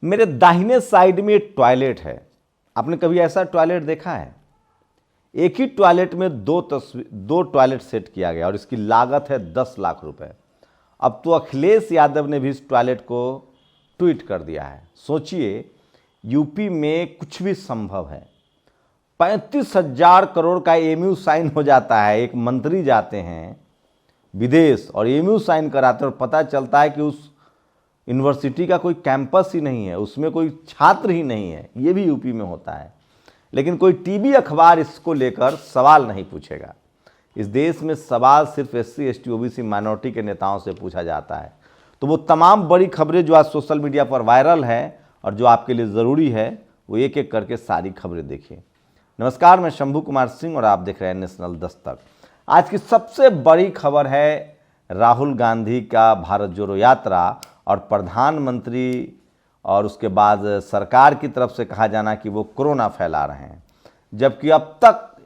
मेरे दाहिने साइड में एक टॉयलेट है। आपने कभी ऐसा टॉयलेट देखा है? एक ही टॉयलेट में दो टॉयलेट सेट किया गया और इसकी लागत है 10 लाख रुपए। अब तो अखिलेश यादव ने भी इस टॉयलेट को ट्वीट कर दिया है। सोचिए, यूपी में कुछ भी संभव है। 35,000 करोड़ का एमयू साइन हो जाता है। एक मंत्री जाते हैं विदेश और एमयू साइन कराते हैं और पता चलता है कि उस यूनिवर्सिटी का कोई कैंपस ही नहीं है, उसमें कोई छात्र ही नहीं है। ये भी यूपी में होता है, लेकिन कोई टीवी अखबार इसको लेकर सवाल नहीं पूछेगा। इस देश में सवाल सिर्फ SC ST OBC माइनॉरिटी के नेताओं से पूछा जाता है। तो वो तमाम बड़ी खबरें जो आज सोशल मीडिया पर वायरल है और जो आपके लिए ज़रूरी है, वो एक एक करके सारी खबरें देखिए। नमस्कार, मैं शंभू कुमार सिंह और आप देख रहे हैं नेशनल दस्तक। आज की सबसे बड़ी खबर है राहुल गांधी का भारत जोड़ो यात्रा और प्रधानमंत्री और उसके बाद सरकार की तरफ से कहा जाना कि वो कोरोना फैला रहे हैं, जबकि अब तक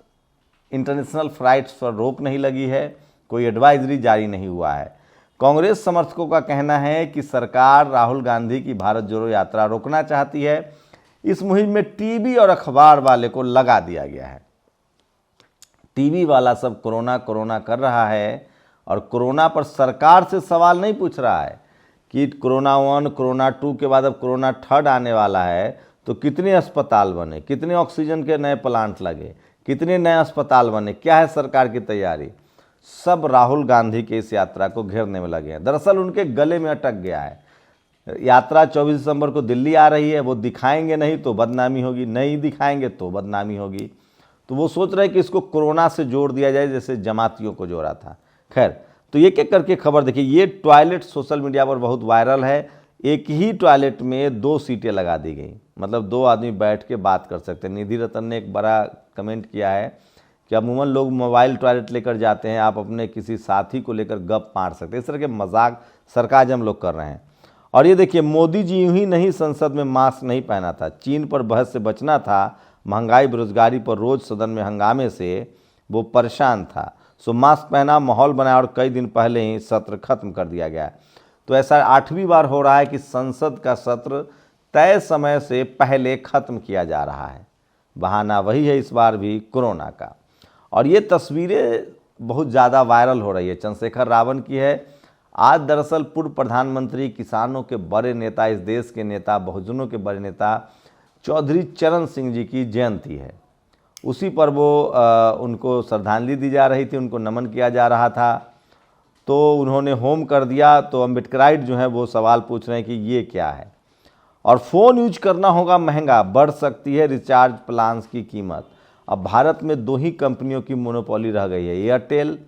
इंटरनेशनल फ्लाइट्स पर रोक नहीं लगी है, कोई एडवाइजरी जारी नहीं हुआ है। कांग्रेस समर्थकों का कहना है कि सरकार राहुल गांधी की भारत जोड़ो यात्रा रोकना चाहती है। इस मुहिम में टीवी और अखबार वाले को लगा दिया गया है। टीवी वाला सब कोरोना कोरोना कर रहा है और कोरोना पर सरकार से सवाल नहीं पूछ रहा है कि कोरोना 1, कोरोना 2 के बाद अब कोरोना 3 आने वाला है, तो कितने अस्पताल बने, कितने ऑक्सीजन के नए प्लांट लगे, कितने नए अस्पताल बने, क्या है सरकार की तैयारी। सब राहुल गांधी के इस यात्रा को घेरने में लगे हैं। दरअसल उनके गले में अटक गया है। यात्रा 24 दिसंबर को दिल्ली आ रही है, वो दिखाएंगे नहीं तो बदनामी होगी, नहीं दिखाएंगे तो बदनामी होगी। तो वो सोच रहे हैं कि इसको कोरोना से जोड़ दिया जाए, जैसे जमातियों को जोड़ा था। खैर, तो एक एक करके खबर देखिए। ये टॉयलेट सोशल मीडिया पर बहुत वायरल है। एक ही टॉयलेट में 2 सीटें लगा दी गई, मतलब 2 आदमी बैठ के बात कर सकते हैं। निधि रतन ने एक बड़ा कमेंट किया है कि अमूमन लोग मोबाइल टॉयलेट लेकर जाते हैं, आप अपने किसी साथी को लेकर गप मार सकते हैं। इस तरह के मजाक सरकाजम लोग कर रहे हैं। और ये देखिए, मोदी जी यूं ही नहीं संसद में मास्क नहीं पहना था, चीन पर बहस से बचना था, महंगाई बेरोजगारी पर रोज सदन में हंगामे से वो परेशान था, सो मास्क पहना, माहौल बनाया और कई दिन पहले ही सत्र खत्म कर दिया गया। तो ऐसा 8वीं बार हो रहा है कि संसद का सत्र तय समय से पहले खत्म किया जा रहा है। बहाना वही है इस बार भी, कोरोना का। और ये तस्वीरें बहुत ज़्यादा वायरल हो रही है, चंद्रशेखर रावण की है। आज दरअसल पूर्व प्रधानमंत्री, किसानों के बड़े नेता, इस देश के नेता, बहुजनों के बड़े नेता चौधरी चरण सिंह जी की जयंती है। उसी पर वो उनको श्रद्धांजलि दी जा रही थी, उनको नमन किया जा रहा था। तो उन्होंने होम कर दिया, तो अम्बेडकराइट जो है वो सवाल पूछ रहे हैं कि ये क्या है। और फ़ोन यूज करना होगा महंगा, बढ़ सकती है रिचार्ज प्लान्स की कीमत। अब भारत में 2 ही कंपनियों की मोनोपोली रह गई है, एयरटेल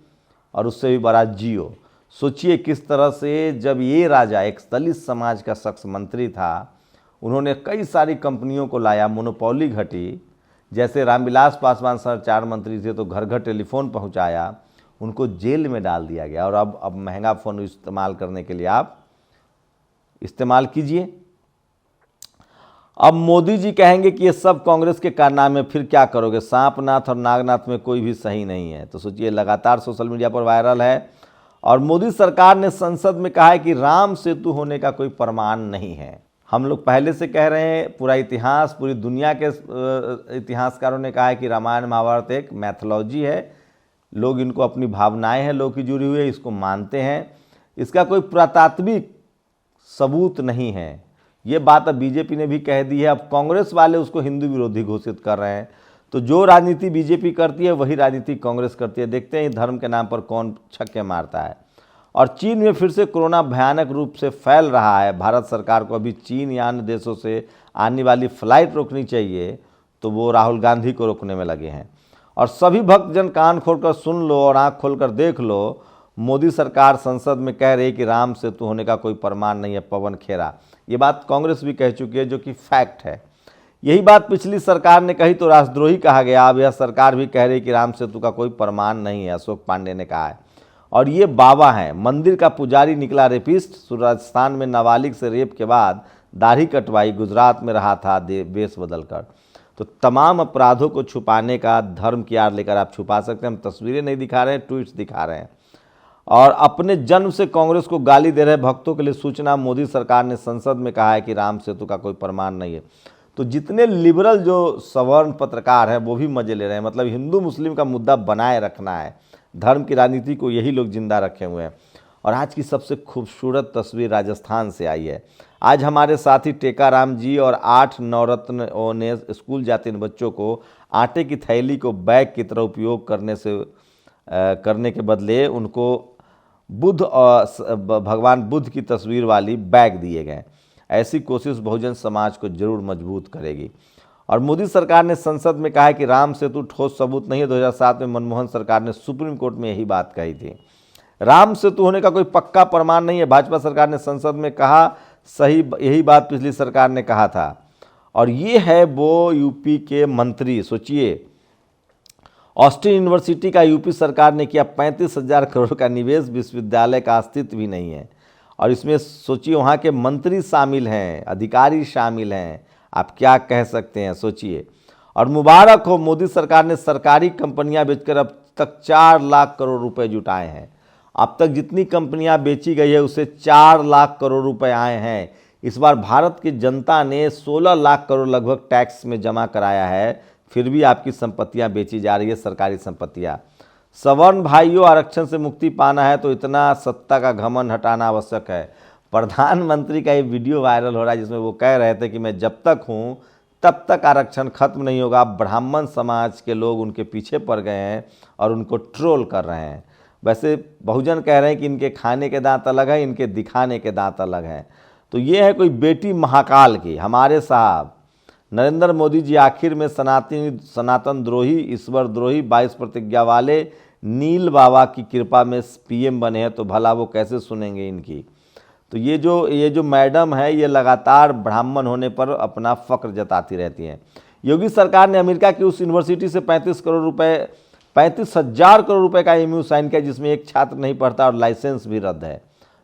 और उससे भी बड़ा जियो। सोचिए किस तरह से, जब ये राजा एक दलित समाज का शख्स मंत्री था, उन्होंने कई सारी कंपनियों को लाया, मोनोपोली घटी। जैसे रामविलास पासवान सर 4 मंत्री थे तो घर घर टेलीफोन पहुंचाया, उनको जेल में डाल दिया गया। और अब महंगा फ़ोन इस्तेमाल करने के लिए आप इस्तेमाल कीजिए। अब मोदी जी कहेंगे कि ये सब कांग्रेस के कारनामे, फिर क्या करोगे? सांपनाथ और नागनाथ में कोई भी सही नहीं है। तो सोचिए, लगातार सोशल मीडिया पर वायरल है। और मोदी सरकार ने संसद में कहा है कि राम सेतु होने का कोई प्रमाण नहीं है। हम लोग पहले से कह रहे हैं, पूरा इतिहास, पूरी दुनिया के इतिहासकारों ने कहा है कि रामायण महाभारत एक मैथोलॉजी है। लोग इनको अपनी भावनाएं हैं लोग की जुड़ी हुई है, इसको मानते हैं। इसका कोई पुरातात्विक सबूत नहीं है। ये बात अब बीजेपी ने भी कह दी है। अब कांग्रेस वाले उसको हिंदू विरोधी घोषित कर रहे हैं। तो जो राजनीति बीजेपी करती है वही राजनीति कांग्रेस करती है। देखते हैं धर्म के नाम पर कौन छक्के मारता है। और चीन में फिर से कोरोना भयानक रूप से फैल रहा है। भारत सरकार को अभी चीन या अन्य देशों से आने वाली फ्लाइट रोकनी चाहिए, तो वो राहुल गांधी को रोकने में लगे हैं। और सभी भक्तजन कान खोलकर सुन लो और आंख खोलकर देख लो, मोदी सरकार संसद में कह रही है कि राम सेतु होने का कोई प्रमाण नहीं है। पवन खेरा, ये बात कांग्रेस भी कह चुकी है, जो कि फैक्ट है। यही बात पिछली सरकार ने कही तो राष्ट्रद्रोही कहा गया। अब यह सरकार भी कह रही है कि राम सेतु का कोई प्रमाण नहीं है, अशोक पांडे ने कहा है। और ये बाबा हैं, मंदिर का पुजारी निकला रेपिस्ट। राजस्थान में नाबालिग से रेप के बाद दाढ़ी कटवाई, गुजरात में रहा था वेश बदलकर। तो तमाम अपराधों को छुपाने का धर्म की आड़ लेकर आप छुपा सकते हैं। हम तस्वीरें नहीं दिखा रहे हैं, ट्वीट्स दिखा रहे हैं। और अपने जन्म से कांग्रेस को गाली दे रहे भक्तों के लिए सूचना, मोदी सरकार ने संसद में कहा है कि राम सेतु का कोई प्रमाण नहीं है। तो जितने लिबरल जो सवर्ण पत्रकार हैं वो भी मजे ले रहे हैं। मतलब हिंदू मुस्लिम का मुद्दा बनाए रखना है, धर्म की राजनीति को यही लोग जिंदा रखे हुए हैं। और आज की सबसे खूबसूरत तस्वीर राजस्थान से आई है। आज हमारे साथी टेकाराम जी और 8 नवरत्नों ने स्कूल जाते इन बच्चों को आटे की थैली को बैग की तरह उपयोग करने के बदले उनको बुद्ध और भगवान बुद्ध की तस्वीर वाली बैग दिए गए। ऐसी कोशिश बहुजन समाज को जरूर मजबूत करेगी। और मोदी सरकार ने संसद में कहा है कि राम सेतु ठोस सबूत नहीं है। 2007 में मनमोहन सरकार ने सुप्रीम कोर्ट में यही बात कही थी। राम सेतु होने का कोई पक्का प्रमाण नहीं है। भाजपा सरकार ने संसद में कहा, सही यही बात पिछली सरकार ने कहा था। और ये है वो यूपी के मंत्री, सोचिए, ऑस्टिन यूनिवर्सिटी का यूपी सरकार ने किया 35,000 करोड़ का निवेश, विश्वविद्यालय का अस्तित्व भी नहीं है। और इसमें सोचिए वहाँ के मंत्री शामिल हैं, अधिकारी शामिल हैं, आप क्या कह सकते हैं, सोचिए। और मुबारक हो, मोदी सरकार ने सरकारी कंपनियां बेचकर अब तक 4 लाख करोड़ रुपए जुटाए हैं। अब तक जितनी कंपनियां बेची गई है उससे 4 लाख करोड़ रुपए आए हैं। इस बार भारत की जनता ने 16 लाख करोड़ लगभग टैक्स में जमा कराया है, फिर भी आपकी संपत्तियां बेची जा रही है, सरकारी संपत्तियां। सवर्ण भाइयों, आरक्षण से मुक्ति पाना है तो इतना सत्ता का घमंड हटाना आवश्यक है। प्रधानमंत्री का ये वीडियो वायरल हो रहा है जिसमें वो कह रहे थे कि मैं जब तक हूँ तब तक आरक्षण खत्म नहीं होगा। ब्राह्मण समाज के लोग उनके पीछे पड़ गए हैं और उनको ट्रोल कर रहे हैं। वैसे बहुजन कह रहे हैं कि इनके खाने के दांत अलग हैं, इनके दिखाने के दांत अलग हैं। तो ये है कोई बेटी महाकाल की। हमारे साहब नरेंद्र मोदी जी आखिर में सनातन द्रोही, ईश्वर द्रोही, 22 प्रतिज्ञा वाले नील बाबा की कृपा में पीएम बने हैं, तो भला वो कैसे सुनेंगे इनकी। तो ये जो मैडम है ये लगातार ब्राह्मण होने पर अपना फक्र जताती रहती हैं। योगी सरकार ने अमेरिका की उस यूनिवर्सिटी से 35,000 करोड़ रुपए का एमयू साइन किया जिसमें एक छात्र नहीं पढ़ता और लाइसेंस भी रद्द है।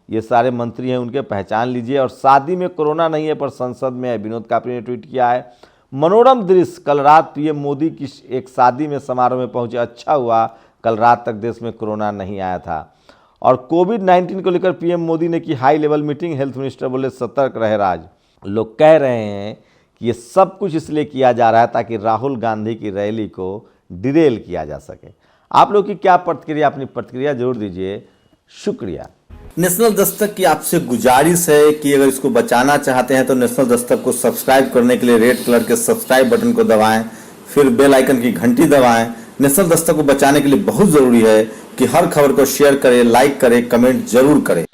ये सारे मंत्री हैं, उनके पहचान लीजिए। और शादी में कोरोना नहीं है पर संसद में है, विनोद कापरी ने ट्वीट किया है। मनोरम दृश्य, कल रात पीएम मोदी की एक शादी में समारोह में पहुंचे, अच्छा हुआ कल रात तक देश में कोरोना नहीं आया था। और कोविड-19 को लेकर पीएम मोदी ने की high level meeting, health minister बोले सतर्क रहे राज। लोग कह रहे हैं कि ये सब कुछ इसलिए किया जा रहा है ताकि राहुल गांधी की रैली को डिरेल किया जा सके। आप लोग की क्या प्रतिक्रिया, अपनी प्रतिक्रिया जरूर दीजिए। शुक्रिया। नेशनल दस्तक की आपसे गुजारिश है कि अगर इसको बचाना चाहते हैं तो नेशनल दस्तक को सब्सक्राइब करने के लिए रेड कलर के सब्सक्राइब बटन को दबाएं, फिर बेल आइकन की घंटी दबाएं। नेशनल दस्तक को बचाने के लिए बहुत जरूरी है कि हर खबर को शेयर करें, लाइक करें, कमेंट जरूर करें।